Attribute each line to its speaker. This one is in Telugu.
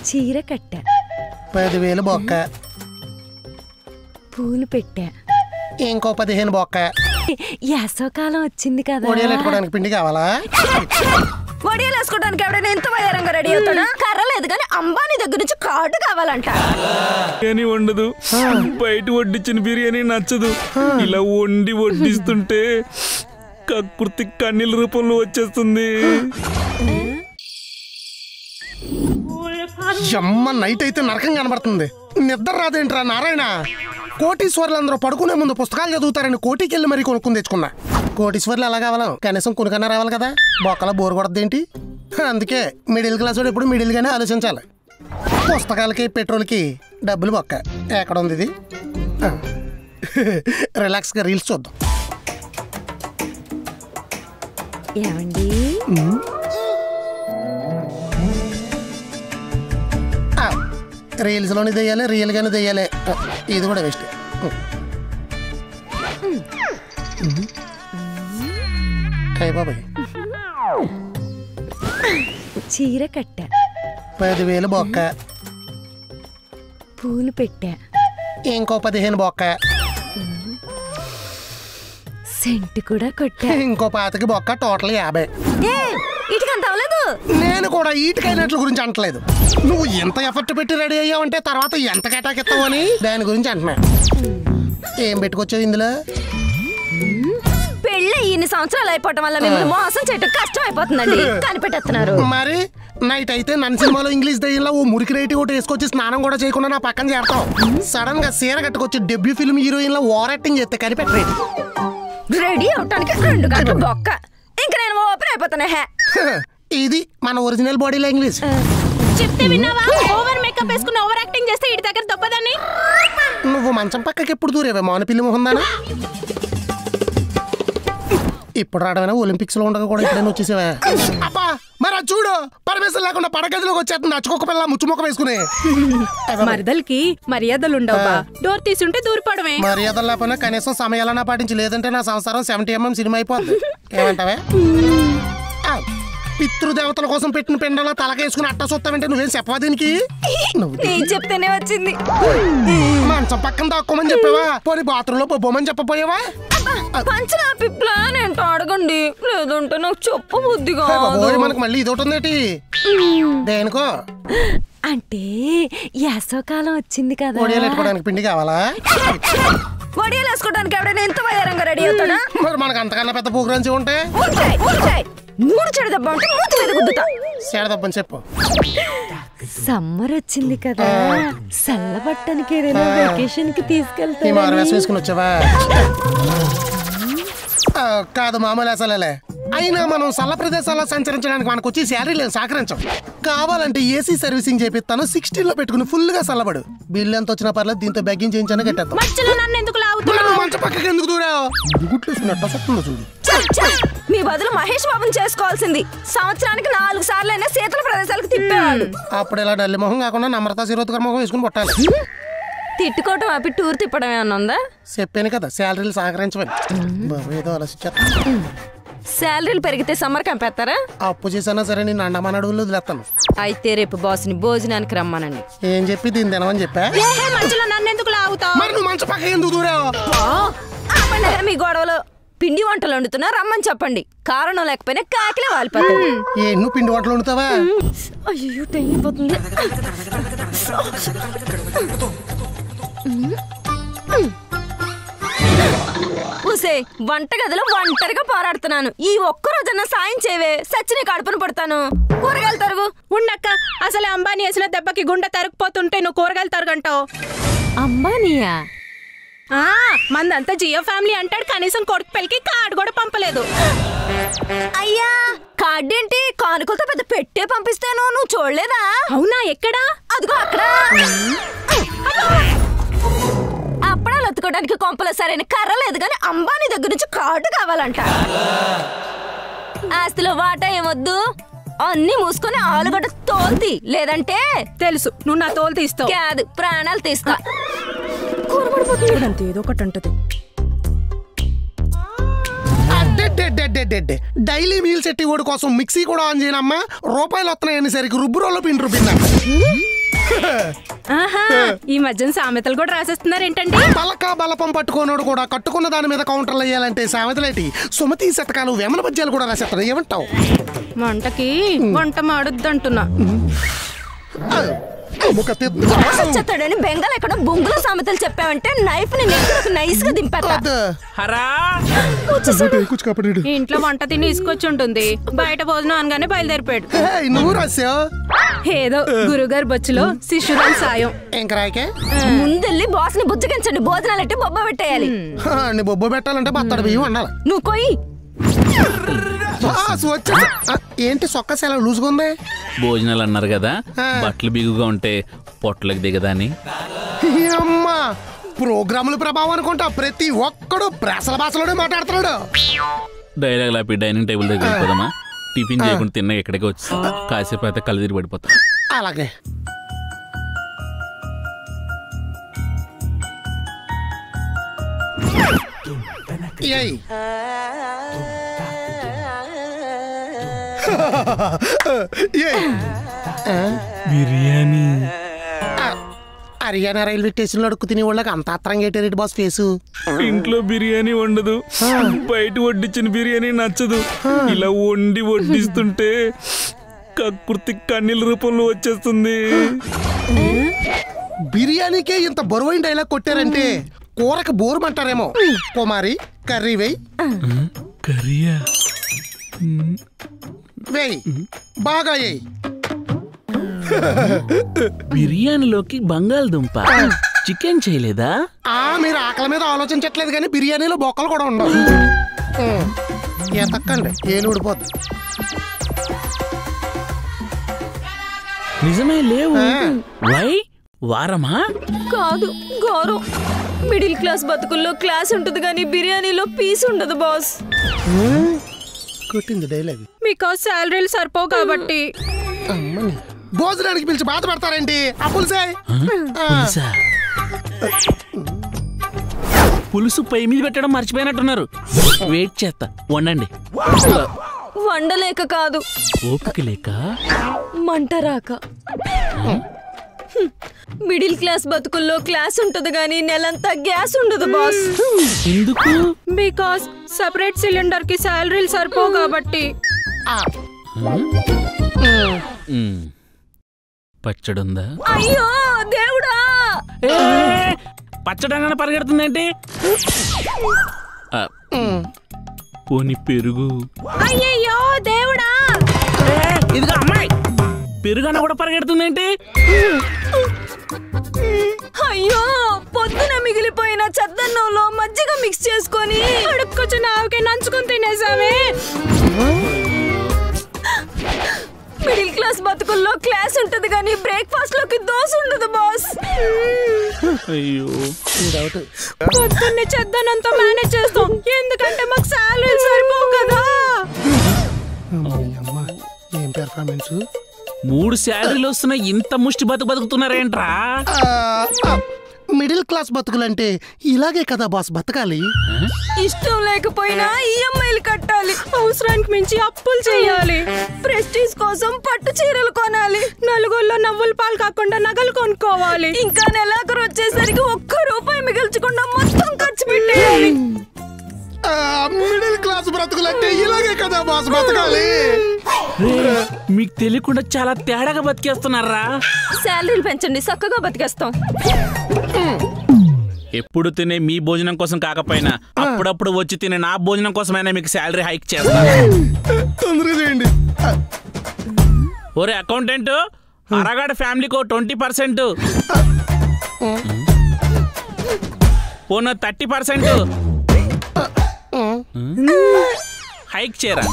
Speaker 1: చీర కట్ట
Speaker 2: 10,000 బొక్క.
Speaker 1: పూలు పెట్టా.
Speaker 2: ఇంకో 15 బొక్క.
Speaker 1: యాసవకాలం వచ్చింది కదా,
Speaker 2: ఒడియాలు పెట్టుకోవడానికి పిండి కావాలా?
Speaker 1: వడియాలు వేసుకోవడానికి ఎవడైనా ఎంత వయ్యారంగా రెడీ అవుతాడా? కర్ర లేదు కానీ అంబానీ దగ్గర నుంచి కార్డు కావాలంట.
Speaker 3: బిర్యానీ వండదు, బయట వడ్డించిన బిర్యానీ నచ్చదు. ఇలా వండి వడ్డిస్తుంటే కకృతి కన్నీళ్ళ రూపంలో వచ్చేస్తుంది.
Speaker 2: అమ్మ నైట్ అయితే నరకం కనబడుతుంది. నిద్ర రాదేంట్రా నారాయణ? కోటీశ్వర్లందరూ పడుకునే ముందు పుస్తకాలు చదువుతారని కోటికి వెళ్ళి మరీ కొనుక్కుని తెచ్చుకున్నా. కోటీశ్వర్లు ఎలా కావాలా? కనీసం కొనుకన్నా రావాలి కదా. బొక్కల బోరు కొడద్దేంటి? అందుకే మిడిల్ క్లాస్ వాడు ఎప్పుడు మిడిల్ గానే ఆలోచించాలి. పుస్తకాలకి పెట్రోల్కి డబ్బులు బొక్క. ఎక్కడ ఉంది ఇది? రిలాక్స్ గా రీల్స్ చూద్దాం.
Speaker 1: ఏమండి
Speaker 2: రీల్స్ లోని దెయ్యాలి, రియల్ గానే దెయ్యాలి. ఇది కూడా వేస్ట్. బాబాయ్
Speaker 1: చీర కట్ట
Speaker 2: 10,000 బొక్క.
Speaker 1: పూలు పెట్టా.
Speaker 2: ఇంకో 15 బొక్క.
Speaker 1: సెంటు కూడా కొట్టా.
Speaker 2: ఇంకో 25 బొక్క. టోటల్ 50.
Speaker 1: ఇటుకంత అవ్వలేదు.
Speaker 2: నేను కూడా ఈటికైనట్ల గురించి అంటలేదు. నువ్వు ఎంత ఎఫర్ట్ పెట్టి రెడీ అయ్యావంటే తర్వాత ఎంత కేటాకిస్తావు అని దాని గురించి అంటున్నా. ఏం పెట్టుకొచ్చావు ఇందులో?
Speaker 1: పెళ్ళి ఇన్ని సంవత్సరాలు అయిపోవటం వల్ల మిమ్మల్ని మోసం చేయటం కష్టం అయిపోతుందండి. కనిపెట్టేస్తున్నారు.
Speaker 2: మరి నైట్ అయితే నన్ను సినిమాలో ఇంగ్లీష్ దయ్యంలో ఓ మురికి రేటి ఒకటి వేసుకొచ్చి స్నానం కూడా చేయకుండా నా పక్కన చేరతావు. సడన్ గా సీర కట్టుకొచ్చి డెబ్యూ ఫిల్మ్ హీరోయిన్ లో ఓవర్ యాక్టింగ్ చేస్తే కనిపెట్టలేదు.
Speaker 1: రెడీ అవటానికి 2 గంటలు బొక్క. ఇంక నేను ఓపెన్ అయిపోతానే.
Speaker 2: ఇది మన ఒరిజినల్ బాడీ లాంగ్వేజ్.
Speaker 4: చెప్తే విన్నావా? ఓవర్ మేకప్ వేసుకుని ఓవర్ యాక్టింగ్ చేస్తే ఇటు దగ్గర దొబ్బదని.
Speaker 2: నువ్వు మంచం పక్కకి ఎప్పుడు దూరేవే మౌన పిల్లి మొహందానా? ఇప్పుడు రావడమైనా ఒలింపిక్స్ లో ఉండగా కూడా ఎప్పుడైనా వచ్చేసావా? అబ్బా మరి చూడు, పర్మిషన్ లేకుండా పడగదిలోకి వచ్చేస్తుంది అచ్చుకొక్క పిల్ల ముచ్చుమొక్క వేసుకుని.
Speaker 4: మరదలకి మర్యాదలు ఉండవా? డోర్ తీసుంటే దూరిపోవడమే.
Speaker 2: మర్యాదలు లేకపోయినా కనీసం సమయాలన్నా పాటించి, లేదంటే నా సంసారం 70mm సినిమా అయిపోద్ది. ఏమంటావే? పితృదేవతల కోసం పెట్టిన పిండలా తలకేసుకుని అట్ట చూస్తావంటే నువ్వేం చెప్పవా దీనికి?
Speaker 1: నేను చెప్తేనే వచ్చింది.
Speaker 2: మంచం పక్కన దాక్కోమని చెప్పావా? పోనీ బాత్రూమ్ లో బొమ్మని చెప్పపోయావా?
Speaker 1: పంచనా ప్లాన్ ఏంటో అడగండి, లేదంటే నాకు చెప్ప బుద్ధిగా.
Speaker 2: మనకు మళ్ళీ ఇది ఒకటి ఉందేటి? దేనికో
Speaker 1: అంటే యాసవకాలం వచ్చింది కదా,
Speaker 2: ఒడియాలు పెట్టుకోవడానికి పిండి కావాలా?
Speaker 1: వడియాలు వేసుకోవడానికి ఎవడైనా ఎంత వయ్యారంగా రెడీ అవుతాడా?
Speaker 2: మరి మనకు అంతకన్నా పెద్ద ప్రోగ్రామ్స్ ఉంటే
Speaker 1: 3 చెడదబ్బా ఉంటే మూతి మీద గుద్దుతా.
Speaker 2: చెడదబ్బని చెప్పు.
Speaker 1: సమ్మర్ వచ్చింది కదా, చల్లబట్టడానికి ఏదైనా వెకేషన్ కి తీసుకెళ్తా.
Speaker 2: వేసుకుని వచ్చావా? కాదు మామూలు అసలే. అయినా మనం చల్ల ప్రదేశాల్లో సంచరించడానికి మనకు వచ్చి శాలరీ లేదు, సహకరించం. కావాలంటే ఏసీ సర్వీసింగ్ చేపిస్తాను, 16 లో పెట్టుకుని ఫుల్ గా చల్లబడు. బిల్లు ఎంత వచ్చినా పర్లేదు, దీంతో బెగ్గింగ్ చేయించాను కట్టేద్దాం. మంచి పక్కకి ఎందుకు దూరావు? చూడు.
Speaker 1: మీ బదులు మహేష్ బాబుని చేసుకోవాల్సింది. సంవత్సరానికి 4 సార్లైనా శీతల ప్రదేశాలకు తిప్పేవాడు.
Speaker 2: అప్పుడు ఇలా డల్లి మొహం కాకుండా నమ్రతా శిరోత్కర్ మొహం వేసుకుని కొట్టాలి.
Speaker 1: తిట్టుకోవటం ఆపి టూర్ తిప్పడం ఏమన్నా ఉందా?
Speaker 2: చెప్పాను కదా శాలరీలు సహకరించమని. ఏదో ఆలోచించారు.
Speaker 1: శాలరీలు పెరిగితే సమ్మర్ కంపేస్తారా?
Speaker 2: అప్పు చేసినా సరే నేను అండమాన అడవులు వదిలేస్తాను.
Speaker 1: అయితే రేపు బాస్ని భోజనానికి రమ్మనండి.
Speaker 2: ఏం చెప్పి దీన్ని తినమని చెప్పా? మరి నువ్వు మంచి పక్క ఎందుకు దూరావు?
Speaker 1: మీ గొడవలో పిండి వంటలు వండుతున్నా, రమ్మని చెప్పండి. కారణం లేకపోయినా కాకిలే వాలిపోతాయి.
Speaker 2: నువ్వు పిండి వంటలు వండుతావా?
Speaker 1: అయ్యో టైం అయిపోతుంది. ఊసే వంటగదిలో ఒంటరిగా పోరాడుతున్నాను. ఈ ఒక్కరోజన్నా సాయం చేయవే, సచ్చిన కడుపును పడతాను. కూరగాయలు తరుగు.
Speaker 4: ఉండక్క, అసలు అంబానీ వేసిన దెబ్బకి గుండె తరుక్కుపోతుంటే నువ్వు కూరగాయలు తరుగంటావు.
Speaker 1: అంబానీయా?
Speaker 4: మందంతా జియో ఫ్యామిలీ అంటాడు, కనీసం కొడుకు పెళ్ళికి కార్డు కూడా పంపలేదు.
Speaker 1: అయ్యా కార్డేంటి, కానుకలతో పెద్ద పెట్టే పంపిస్తాను, నువ్వు చూడలేదా?
Speaker 4: అవునా, ఎక్కడా?
Speaker 1: అదిగో అక్కడ. అప్పడాలు ఎత్తుకోవడానికి కొంపలో సరైన కర్ర లేదు కానీ అంబానీ దగ్గర నుంచి కార్డు కావాలంట. ఆస్తిలో వాటా ఏమొద్దు, అన్ని మూసుకొని ఆలుగడ్డ తోల్తి, లేదంటే
Speaker 4: తెలుసు నువ్వు నా తోలు తీస్తావు.
Speaker 1: కాదు, ప్రాణాలు తీస్తా.
Speaker 4: అంతే, ఏదో ఒకటి ఉంటుంది.
Speaker 2: డైలీ మీల్స్ ఎట్టి ఓడి కోసం మిక్సీ కూడా ఆన్ చేయనమ్మా. రూపాయలు వస్తున్నాయని సరికి రుబ్బురోలో పిండి రుబ్బిందా.
Speaker 4: ఆహా, ఈ మధ్యన సామెతలు కూడా రాసేస్తున్నారు ఏంటండి?
Speaker 2: బలక బలపం పట్టుకోనోడు కూడా కట్టుకున్న దాని మీద కౌంటర్లు వేయాలంటే సామెతలేటి సుమతి శతకాలు వేమన పద్యాలు కూడా రాసేస్తారు. ఏమంటావు?
Speaker 4: వంటకి వంట మాడొద్దంటున్నా.
Speaker 1: చెత్తడని బెంగాల్ ఎక్కడ బొంగుల సామెతలు చెప్పావంటే నైఫ్ ని నైస్ గా దింపేస్తా.
Speaker 4: ఇంట్లో వంట తిని ఇసుకొచ్చి ఉంటుంది, బయట భోజనం అనగానే బయలుదేరిపోయాడు.
Speaker 2: నువ్వు రాసావు
Speaker 4: ఏదో గురుగారు బొచ్చులో శిష్యురాలు సాయం.
Speaker 2: ఇంకరాకే
Speaker 1: ముందెళ్ళి బాస్ ని బుజ్జగించండి, భోజనాలు ఎట్టి బొబ్బ పెట్టేయాలి.
Speaker 2: బొబ్బ పెట్టాలంటే బత్తడి బియ్యం ఉండాలి.
Speaker 1: నువ్వు కొయ్యి.
Speaker 2: ఏంటి సొక్క సెల లూజుగా ఉంది?
Speaker 3: భోజనాలు అన్నారు కదా, బట్టలు బిగుగా ఉంటే పొట్టలకు దిగదని.
Speaker 2: అమ్మా ప్రోగ్రాముల ప్రభావం అనుకుంటా ప్రతి ఒక్కడు ప్రాసల భాషలోనే మాట్లాడుతున్నాడు.
Speaker 3: డైలాగ్ లాపి డైనింగ్ టేబుల్ దగ్గర వెళ్ళిపోదామా? టిఫిన్ చేయకుండా తిన్నా ఎక్కడికి వచ్చి కాసేపు అయితే కళ్ళు తిరిగి పడిపోతా.
Speaker 2: అలాగే
Speaker 3: బిర్యానీ.
Speaker 2: హర్యానా రైల్వే స్టేషన్ లో అడుక్కు తినే వాళ్ళకి అంత ఆత్రంగా ఏంటి బాస్ ఫేసు?
Speaker 3: ఇంట్లో బిర్యానీ వండదు, బయట వడ్డించిన బిర్యానీ నచ్చదు. ఇలా వండి వడ్డిస్తుంటే కక్కుర్తి కన్నీళ్ళ రూపంలో వచ్చేస్తుంది.
Speaker 2: బిర్యానీకే ఇంత బరువైన డైలాగ్ కొట్టారంటే కూరకు బోరుమంటారేమో. కుమారి కర్రీ వేయ్.
Speaker 3: కర్రీయా?
Speaker 2: వేయ్, బాగా వేయ్.
Speaker 3: బిర్యానీలోకి బంగాళదుంప చికెన్ చేయలేదా?
Speaker 2: మీరు ఆకలి మీద ఆలోచించట్లేదు కానీ బిర్యానీలో బొక్కలు కూడా ఉండవు. తక్కండి ఏలు ఊడిపోద్ది.
Speaker 3: నిజమే లేవు. వై వారమా?
Speaker 1: కాదు గౌరవ్. మిడిల్ క్లాస్ బతుకుల్లో క్లాస్ ఉంటుంది కానీ బిర్యానీలో పీస్ ఉండదు బాస్.
Speaker 2: కొట్టింది డైలాగ్.
Speaker 4: మీకు శాలరీలు సరిపోవు కాబట్టి
Speaker 2: భోజనానికి పిలిచి బాధ పడతారేంటి?
Speaker 3: పులుసు పొయ్యి మీద పెట్టడం మర్చిపోయినట్టున్నారు. వెయిట్ చేస్తా, వండండి.
Speaker 1: వండలేక కాదు,
Speaker 3: ఓపిక లేక,
Speaker 1: మంట రాక. మిడిల్ క్లాస్ బతుకుల్లో క్లాస్ ఉంటది గానీ నెలంతా గ్యాస్ ఉండదు బాస్.
Speaker 3: ఎందుకు?
Speaker 4: బికాస్ సెపరేట్ సిలిండర్ కి శాలరీలు సరిపోవు కాబట్టి.
Speaker 3: పచ్చడుందా?
Speaker 1: అయ్యో దేవుడా!
Speaker 3: పచ్చడన్నా పరిగెడుతుందేంటి? పోని పెరుగు.
Speaker 4: అయ్యయ్యో దేవుడా!
Speaker 3: ఇదిగో అమ్మాయి, పెరుగన్న కూడా పరిగెడుతుందేంటి?
Speaker 1: అయ్యో పొద్దున మిగిలిపోయిన చద్దన్నంలో మజ్జిగ మిక్స్ చేసుకొని
Speaker 4: అడుక్కొచ్చి నాకే నంచుకొని తినేసామే.
Speaker 1: మిడిల్ క్లాస్ బతుకుల్లో క్లాస్ ఉంటది కానీ బ్రేక్ఫాస్ట్ లోకి దోశ ఉండదు బాస్.
Speaker 3: అయ్యో
Speaker 4: పొద్దున్నే చద్దనంతా మేనేజ్ చేస్తాం, ఎందుకంటే మాకు శాలరీ సరిపోవు కదా.
Speaker 2: ఏం పెర్ఫార్మెన్స్!
Speaker 3: 3 శాలరీలు వస్తున్నా ఇంత ముష్టి బతుకుతున్నారేంట్రా?
Speaker 2: మిడిల్ క్లాస్ బతుకులంటే ఇలాగే కదా బాస్ బతకాలి.
Speaker 1: ఇష్టం లేకపోయినా ఈఎంఐలు కట్టాలి,
Speaker 4: అవసరానికి మించి అప్పులు చేయాలి,
Speaker 1: ప్రెస్టీజ్ కోసం పట్టు చీరలు కొనాలి,
Speaker 4: నలుగురిలో నవ్వుల పాలు కాకుండా నగలు కొనుక్కోవాలి,
Speaker 1: ఇంకా నెలాఖరు వచ్చేసరికి ఒక్క రూపాయి మిగిల్చకుండా మొత్తం ఖర్చు పెట్టేయాలి.
Speaker 2: మిడిల్ క్లాస్ బ్రతుకులంటే ఇలాగే కదా బాస్ బతకాలి.
Speaker 3: మీకు తెలియకుండా చాలా తేడాగా బతికేస్తున్నారా?
Speaker 1: శాలరీలు పెంచండి, చక్కగా బతికేస్తాం.
Speaker 3: ఎప్పుడు తినే మీ భోజనం కోసం కాకపోయినా అప్పుడప్పుడు వచ్చి తినే నా భోజనం కోసమైనా మీకు శాలరీ హైక్ చేస్తాను.
Speaker 2: తొందరగా చేయండి.
Speaker 3: ఒరే అకౌంటెంట్, అరగాడ ఫ్యామిలీకి 20%, పోను 30% హైక్ చేయరా.